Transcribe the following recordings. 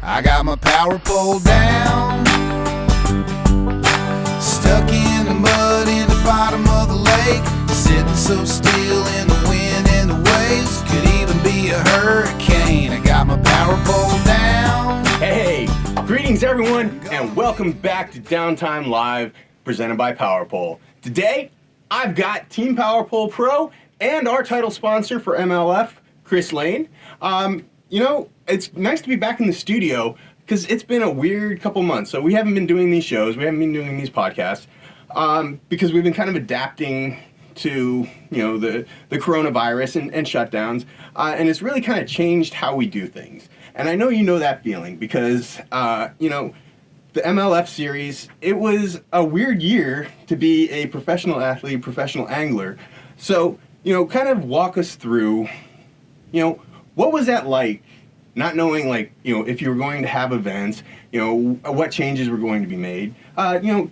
I got my power pole down, stuck in the mud in the bottom of the lake, sitting so still in the wind and the waves, could even be a hurricane. I got my power pole down. Hey, greetings everyone, and welcome back to Downtime Live, presented by PowerPole. Today, I've got Team PowerPole Pro and our title sponsor for MLF, Chris Lane. It's nice to be back in the studio because it's been a weird couple months. So we haven't been doing these shows, we haven't been doing these podcasts because we've been kind of adapting to the coronavirus and shutdowns, and it's really kind of changed how we do things. And I know you know that feeling because the MLF Series, it was a weird year to be a professional athlete, professional angler. So kind of walk us through what was that like, not knowing if you were going to have events, what changes were going to be made.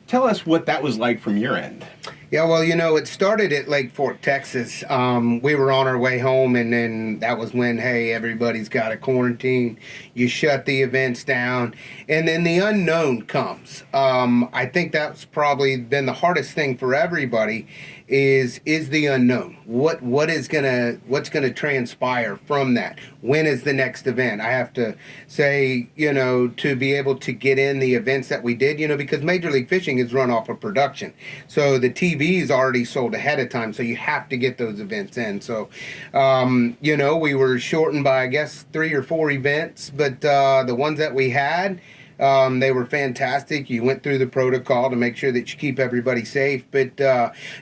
Tell us what that was like from your end. Yeah, well, it started at Lake Fork, Texas. We were on our way home, and then that was when, hey, everybody's got to quarantine. You shut the events down, and then the unknown comes. I think that's probably been the hardest thing for everybody is the unknown. What's gonna transpire from that? When is the next event? I have to say, to be able to get in the events that we did, because Major League Fishing is run off of production. So the TV is already sold ahead of time, so you have to get those events in. So, we were shortened by, I guess, 3 or 4 events, but the ones that we had, they were fantastic. You went through the protocol to make sure that you keep everybody safe. But,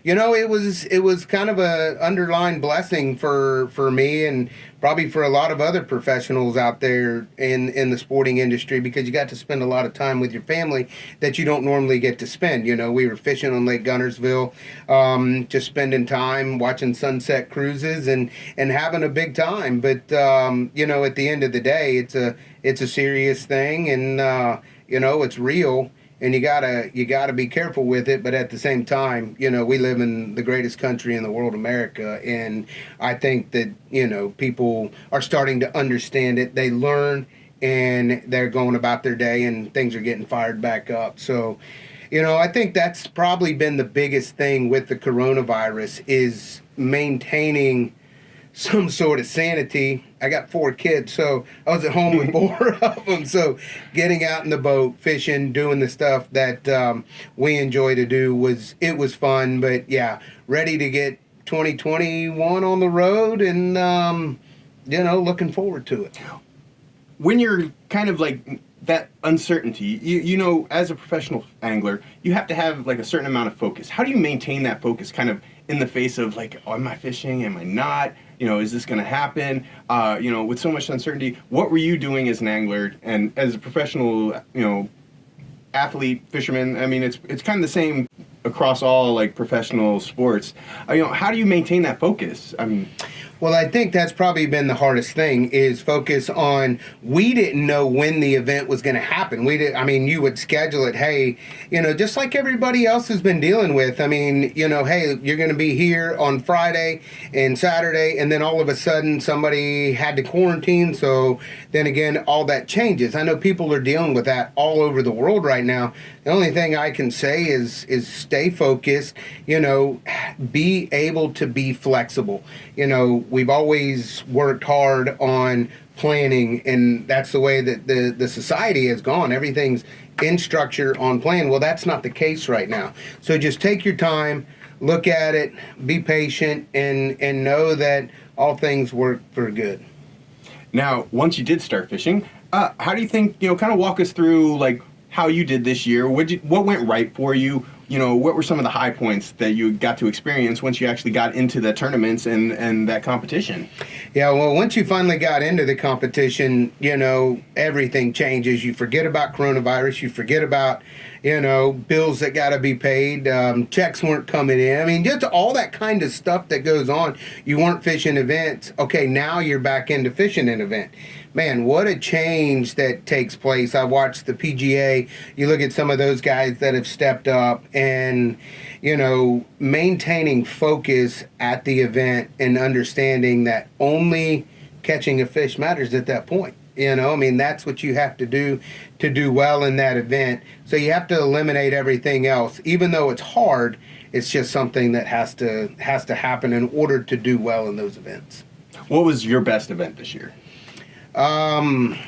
it was kind of a underlying blessing for me and probably for a lot of other professionals out there in the sporting industry, because you got to spend a lot of time with your family that you don't normally get to spend. We were fishing on Lake Gunnersville, just spending time watching sunset cruises and having a big time. But, at the end of the day, it's a serious thing, and it's real, and you gotta be careful with it. But at the same time, we live in the greatest country in the world, America, and I think that people are starting to understand it. They learn, and they're going about their day, and things are getting fired back up. So, I think that's probably been the biggest thing with the coronavirus is maintaining some sort of sanity. I got 4 kids, so I was at home with 4 of them. So getting out in the boat, fishing, doing the stuff that we enjoy to do was fun. But yeah, ready to get 2021 on the road, and looking forward to it. When you're kind of like that uncertainty, as a professional angler, you have to have like a certain amount of focus. How do you maintain that focus kind of in the face of am I fishing? Am I not? Is this going to happen? With so much uncertainty, what were you doing as an angler and as a professional, athlete, fisherman? I mean, it's kind of the same across all professional sports. How do you maintain that focus? Well, I think that's probably been the hardest thing is focus on, we didn't know when the event was going to happen. You would schedule it, hey, just like everybody else has been dealing with. Hey, you're going to be here on Friday and Saturday, and then all of a sudden somebody had to quarantine. So then again, all that changes. I know people are dealing with that all over the world right now. The only thing I can say is stay focused, be able to be flexible. We've always worked hard on planning, and that's the way that the society has gone. Everything's in structure on plan. Well, that's not the case right now. So just take your time, look at it, be patient, and know that all things work for good. Now, once you did start fishing, how do you think, kind of walk us through how you did this year? What went right for you? What were some of the high points that you got to experience once you actually got into the tournaments and that competition? Yeah, well, once you finally got into the competition, everything changes. You forget about coronavirus. You forget about, bills that got to be paid. Checks weren't coming in. Just all that kind of stuff that goes on. You weren't fishing events. Okay, now you're back into fishing an event. Man, what a change that takes place. I watched the PGA. You look at some of those guys that have stepped up and, maintaining focus at the event and understanding that only catching a fish matters at that point. I mean, that's what you have to do well in that event. So you have to eliminate everything else. Even though it's hard, it's just something that has to happen in order to do well in those events. What was your best event this year? Man,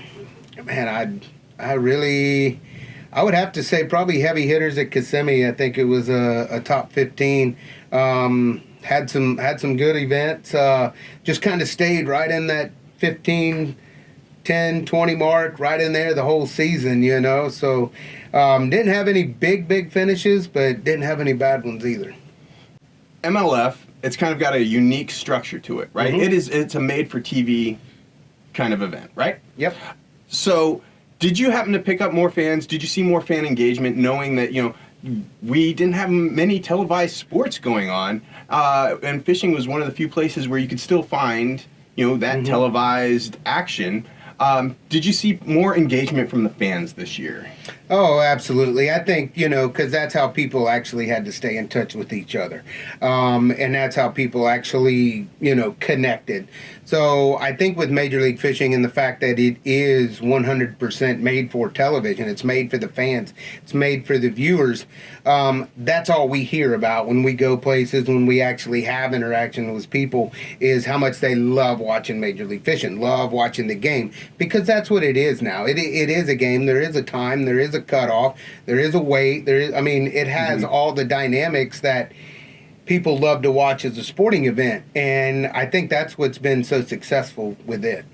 I would have to say probably heavy hitters at Kissimmee. I think it was a top 15. Had some good events. Just kind of stayed right in that 15, 10, 20 mark, right in there the whole season, So didn't have any big finishes, but didn't have any bad ones either. MLF, it's kind of got a unique structure to it, right? Mm-hmm. It's a made-for-TV kind of event, right? Yep. So did you happen to pick up more fans? Did you see more fan engagement knowing that, we didn't have many televised sports going on, and fishing was one of the few places where you could still find, that televised action. Did you see more engagement from the fans this year? Oh, absolutely. I think, because that's how people actually had to stay in touch with each other. And that's how people actually, connected. So I think with Major League Fishing and the fact that it is 100% made for television, it's made for the fans, it's made for the viewers, that's all we hear about when we go places, when we actually have interaction with people, is how much they love watching Major League Fishing, love watching the game, because that's what it is now. It is a game. There is a time. There is a cutoff. There is a weight. It has all the dynamics that people love to watch as a sporting event, and I think that's what's been so successful with it.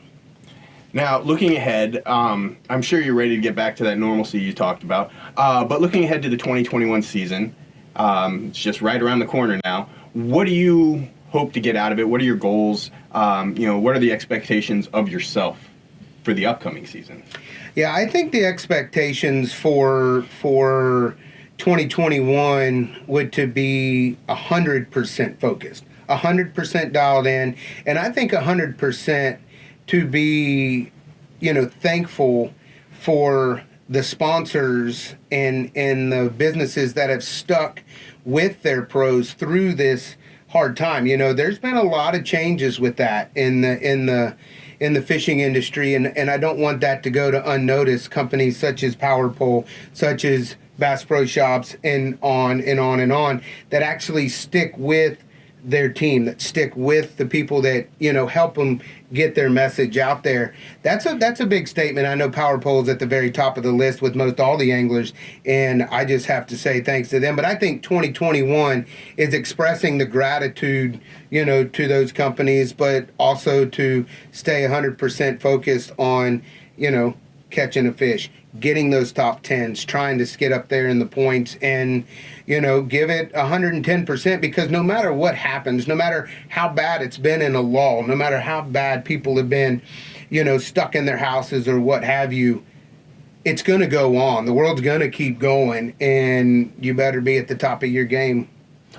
Now, looking ahead, I'm sure you're ready to get back to that normalcy you talked about, but looking ahead to the 2021 season, it's just right around the corner now. What do you hope to get out of it? What are your goals? What are the expectations of yourself for the upcoming season? Yeah, I think the expectations for 2021 would to be 100% focused, 100% dialed in, and I think 100% to be, thankful for the sponsors and the businesses that have stuck with their pros through this hard time. There's been a lot of changes with that in the fishing industry, and I don't want that to go to unnoticed. Companies such as Power Pole, such as Bass Pro Shops, and on and on and on, that actually stick with their team, that stick with the people that help them get their message out there. That's a big statement. I know Power Pole's at the very top of the list with most all the anglers, and I just have to say thanks to them. But I think 2021 is expressing the gratitude, to those companies, but also to stay 100% focused on, catching a fish, getting those top tens, trying to skid up there in the points, and give it 110%, because no matter what happens, no matter how bad it's been in a lull, no matter how bad people have been, stuck in their houses or what have you, it's going to go on. The world's going to keep going, and you better be at the top of your game.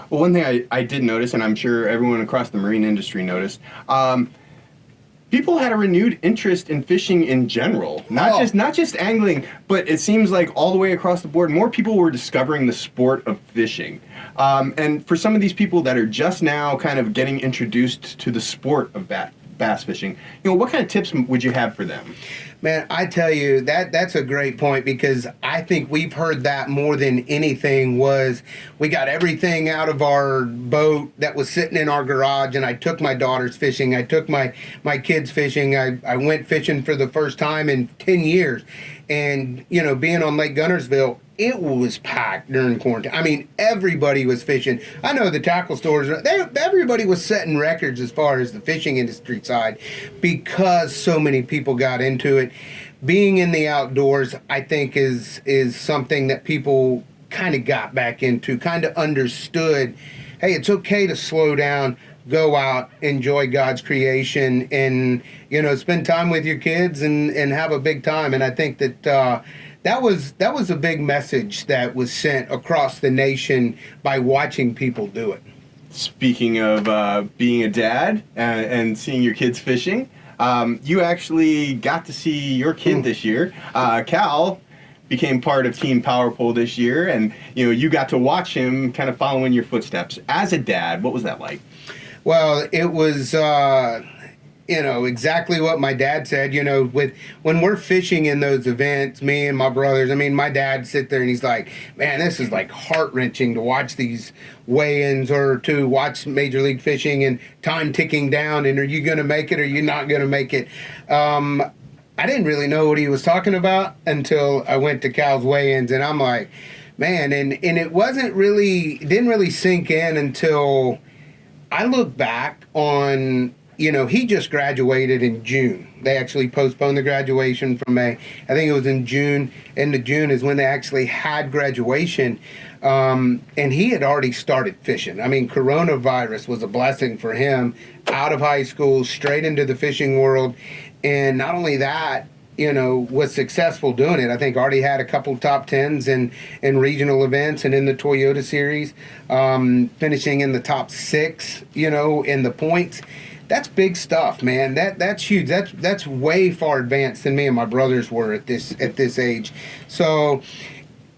Well, one thing I did notice, and I'm sure everyone across the marine industry noticed, people had a renewed interest in fishing in general, not just angling, but it seems like all the way across the board, more people were discovering the sport of fishing. And for some of these people that are just now kind of getting introduced to the sport of bass fishing, what kind of tips would you have for them? Man, I tell you, that's a great point, because I think we've heard that more than anything. Was we got everything out of our boat that was sitting in our garage, and I took my daughters fishing. I took my kids fishing. I went fishing for the first time in 10 years. And, being on Lake Gunnersville, it was packed during quarantine. I mean, everybody was fishing. I know the tackle stores, everybody was setting records as far as the fishing industry side, because so many people got into it. Being in the outdoors, I think, is something that people kind of got back into, kind of understood. Hey, it's okay to slow down, go out, enjoy God's creation, and spend time with your kids and have a big time. And I think that that was a big message that was sent across the nation by watching people do it. Speaking of being a dad and seeing your kids fishing, you actually got to see your kid this year. Cal became part of Team Power Pole this year, and you got to watch him kind of follow in your footsteps. As a dad, what was that like? Well, it was exactly what my dad said. When we're fishing in those events, me and my brothers, I mean, my dad sit there and he's like, man, this is like heart-wrenching to watch these weigh-ins or to watch Major League Fishing and time ticking down, and are you going to make it or are you not going to make it? I didn't really know what he was talking about until I went to Cal's weigh-ins, and I'm like, man, and it didn't really sink in until I look back on, he just graduated in June. They actually postponed the graduation from May. I think it was in June. End of June is when they actually had graduation. And he had already started fishing. I mean, coronavirus was a blessing for him. Out of high school, straight into the fishing world. And not only that, was successful doing it. I think already had a couple top tens in regional events and in the Toyota Series, finishing in the top 6, in the points. That's big stuff, man. That's huge. That's way far advanced than me and my brothers were at this age. So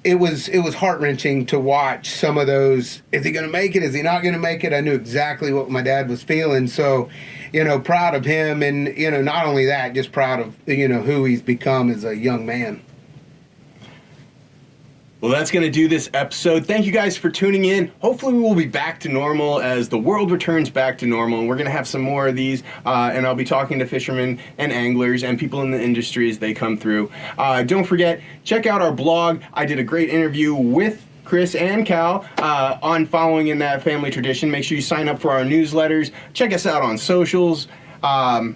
it was heart-wrenching to watch some of those. Is he going to make it? Is he not going to make it? I knew exactly what my dad was feeling. So, proud of him, and not only that, just proud of who he's become as a young man. Well, that's going to do this episode. Thank you guys for tuning in. Hopefully we will be back to normal as the world returns back to normal, and we're going to have some more of these, and I'll be talking to fishermen and anglers and people in the industry as they come through. Don't forget, check out our blog. I did a great interview with Chris and Cal on following in that family tradition. Make sure you sign up for our newsletters. Check us out on socials. I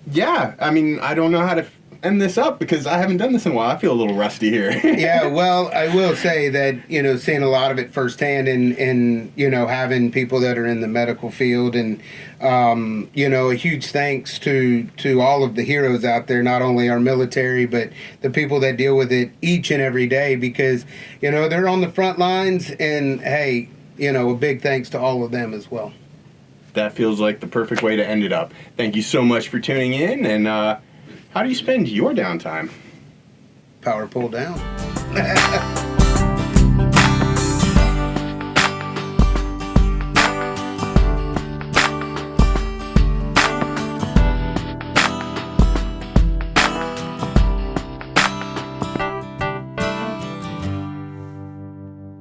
don't know how to end this up because I haven't done this in a while. I feel a little rusty here. Yeah, well, I will say that, seeing a lot of it firsthand and having people that are in the medical field and, a huge thanks to all of the heroes out there, not only our military, but the people that deal with it each and every day because, they're on the front lines and, hey, a big thanks to all of them as well. That feels like the perfect way to end it up. Thank you so much for tuning in, and how do you spend your downtime? Power pull down.